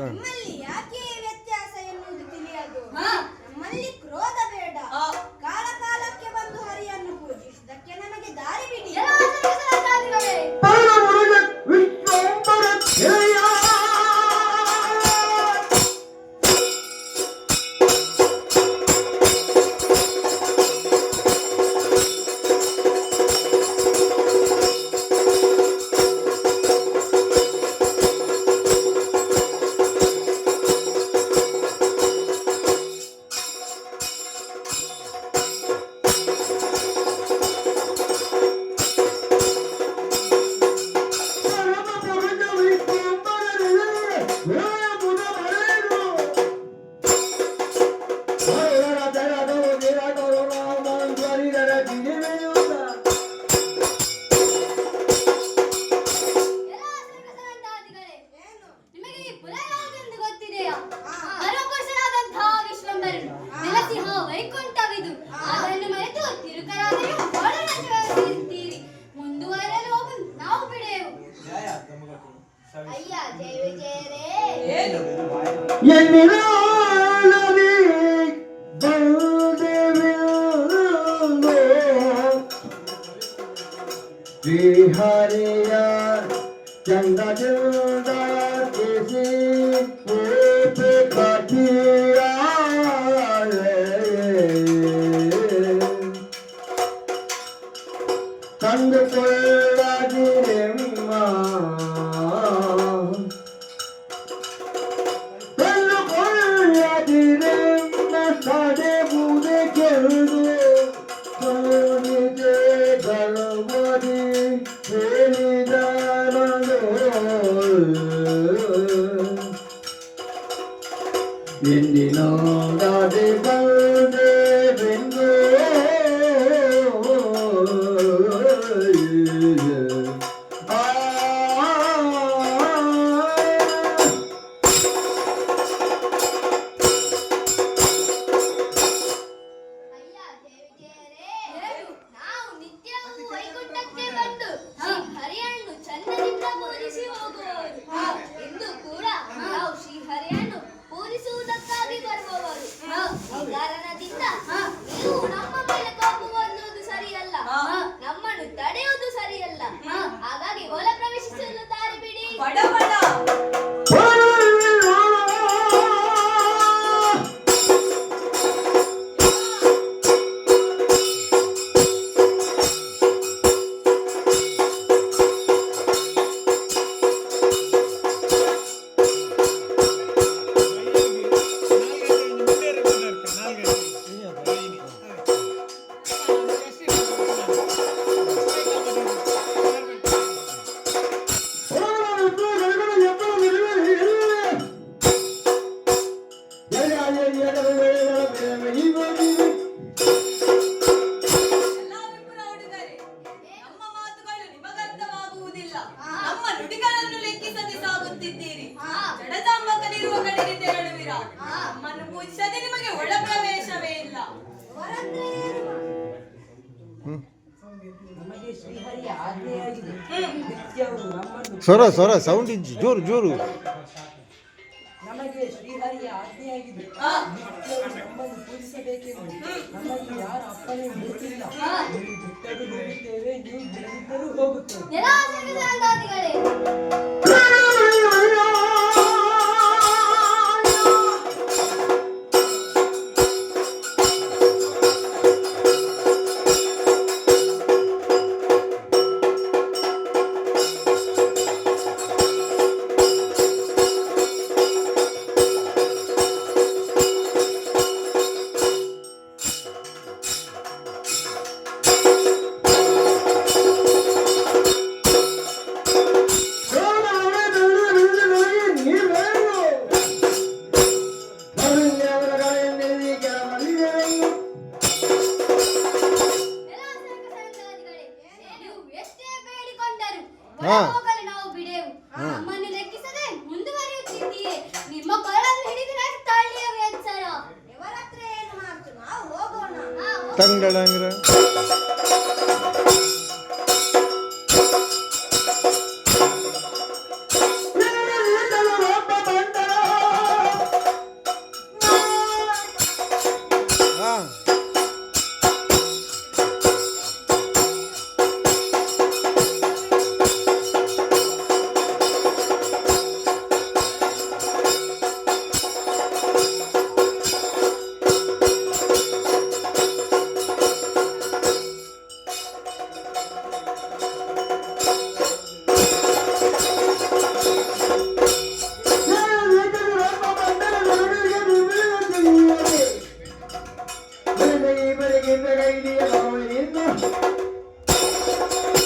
ನಮ್ಮಲ್ಲಿ ಯಾಕೆ ವ್ಯತ್ಯಾಸ ಎನ್ನುವುದು ತಿಳಿಯದು. ನಮ್ಮಲ್ಲಿ ಕ್ರೋಧ ಬೇಡ, ಕಾಲ ಕಾಲಕ್ಕೆ ಬಂದು ಹರಿಯನ್ನು ಪೂಜಿಸುವುದಕ್ಕೆ ನಮಗೆ ದಾರಿ ಬಿಡಿ. श्रीहरिया चंदा चंदा किसी पे कटिया कंद कोला जिम्मा कंद कोला जिम्मा साडे बुदे केलु सोनी जे गलबड़ी ಎಂದಿನೋ ದಾದೆ ಬಂದೆ ಬೆಂಗೋ ನಮ್ಮನ್ನು ತಡೆಯುವುದು ಸರಿಯಲ್ಲ. ಹಾಗಾಗಿ ಹೊಲ ಪ್ರವೇಶಿಸಲು ದಾರಿ ಬಿಡಿ. ಸ್ವರ ಸ್ವರ ಸೌಂಡ್ ಇಜ್ಜಿ ಜೋರು ಜೋರು. ನಮಗೆ ಶ್ರೀಹರಿಯ ಆಜ್ಞೆಯಾಗಿದೆ, ನಮ್ಮನ್ನು ಪೂಜಿಸಬೇಕೆಂದು. ನಮಗೆ ಯಾರ ಅಪ್ಪನೇ ಗೊತ್ತಿಲ್ಲ. ನೀವು ಬಿಟ್ಟರೂ ಹೋಗುತ್ತೇವೆ, ನೀವು ಬಿಡದಿದ್ದರೂ ಹೋಗುತ್ತೇವೆ. ಹಾ. ಹೋಗಲಿ ನಾವು ಬಿಡೆವು. ನಮ್ಮನ್ನು ಲೆಕ್ಕಿಸದೆ ಮುಂದುವರಿಯುತ್ತಿದ್ದೀಯೆ. ನಿಮ್ಮ ಕೊರಳನ್ನು ಹಿಡಿದು ನಾನು ತಳ್ಳಿಯವೆ ಎಚ್ಚರ. ಇವರ ಹತ್ರ ಏನು ಮಾತು, ನಾವು ಹೋಗೋಣ. ತಂಗಡಂಗ್ರ ಹಾ.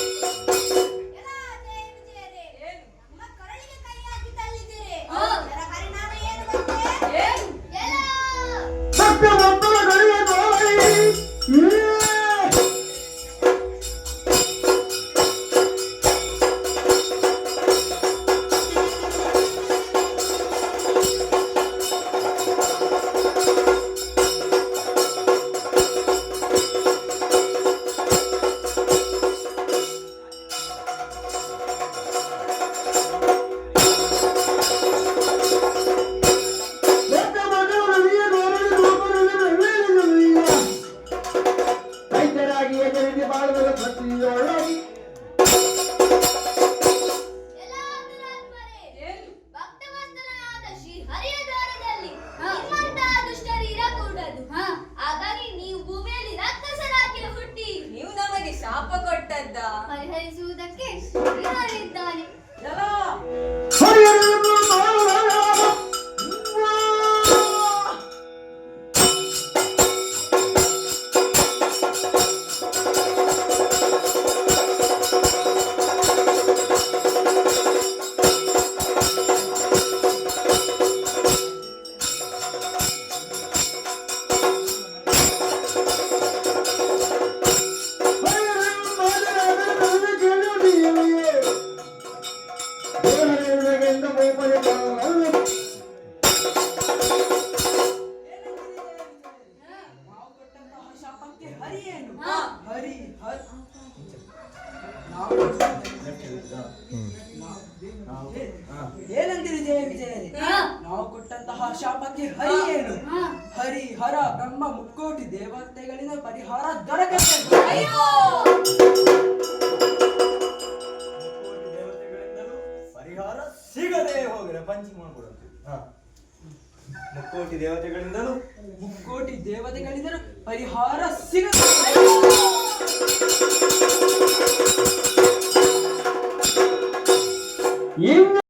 ಎಲ್ಲ ಜಯ ವಿಜಯರೇ, ನಮ್ಮ ಕೊರಳಿಗೆ ಕೈ ಹಾಕಿ ತಳ್ಳಿದ್ದೀರಿ. ಇದರ ಪರಿಣಾಮ ಏನು ಗೊತ್ತೇ? ಎಲ್ಲ ರೈತರಾಗಿ ಎದುರಿಗೆ ಬಾಳುವ ಪ್ರತಿಯೊಳಗೆ ಎಲ್ಲ ದುರಾತ್ಮರೇ, ಭಕ್ತವತ್ಸಲನಾದ ಶ್ರೀ ಹರಿಯ ದ್ವಾರದಲ್ಲಿ ನಿಮ್ಮಂತಹ ದುಷ್ಟರು ಇರಕೂಡದು. ಹಾಗಾಗಿ ನೀವು ಭೂಮಿಯಲ್ಲಿ ರಾಕ್ಷಸರಾಗಿ ಹುಟ್ಟಿ ನೀವು ನಮಗೆ ಶಾಪ ಕೊಟ್ಟದ್ದ. ಪರಿಹರಿಸುವುದಕ್ಕೆ ಇದ್ದಾನೆ. ನಾವು ಕೊಟ್ಟಂತಹ ಶಾಪಕ್ಕೆ ಹರಿ ಏನು? ಹಾ. ಹರಿ ಏನಂದಿರಿ ಜಯ ವಿಜಯರೇ? ನಾವು ಕೊಟ್ಟಂತಹ ಶಾಪಕ್ಕೆ ಹರಿ ಏನು? ಹರಿ ಹರ ಬ್ರಹ್ಮ ಮುಕ್ಕೋಟಿ ದೇವತೆಗಳಿಂದ ಪರಿಹಾರ ದೊರಕಬೇಕು. ಅಯ್ಯೋ ಪರಿಹಾರ ಸಿಗದೆ ಹೋಗಿರ ಪಂಚಿ ಮಾಡ್ಕೊಡಂತೆ ಮುಕ್ಕೋಟಿ ದೇವತೆಗಳಿಂದಲೂ ಮುಕ್ಕೋಟಿ ದೇವತೆಗಳಿಂದ ಪರಿಹಾರ ಸಿಗಬೇಕು.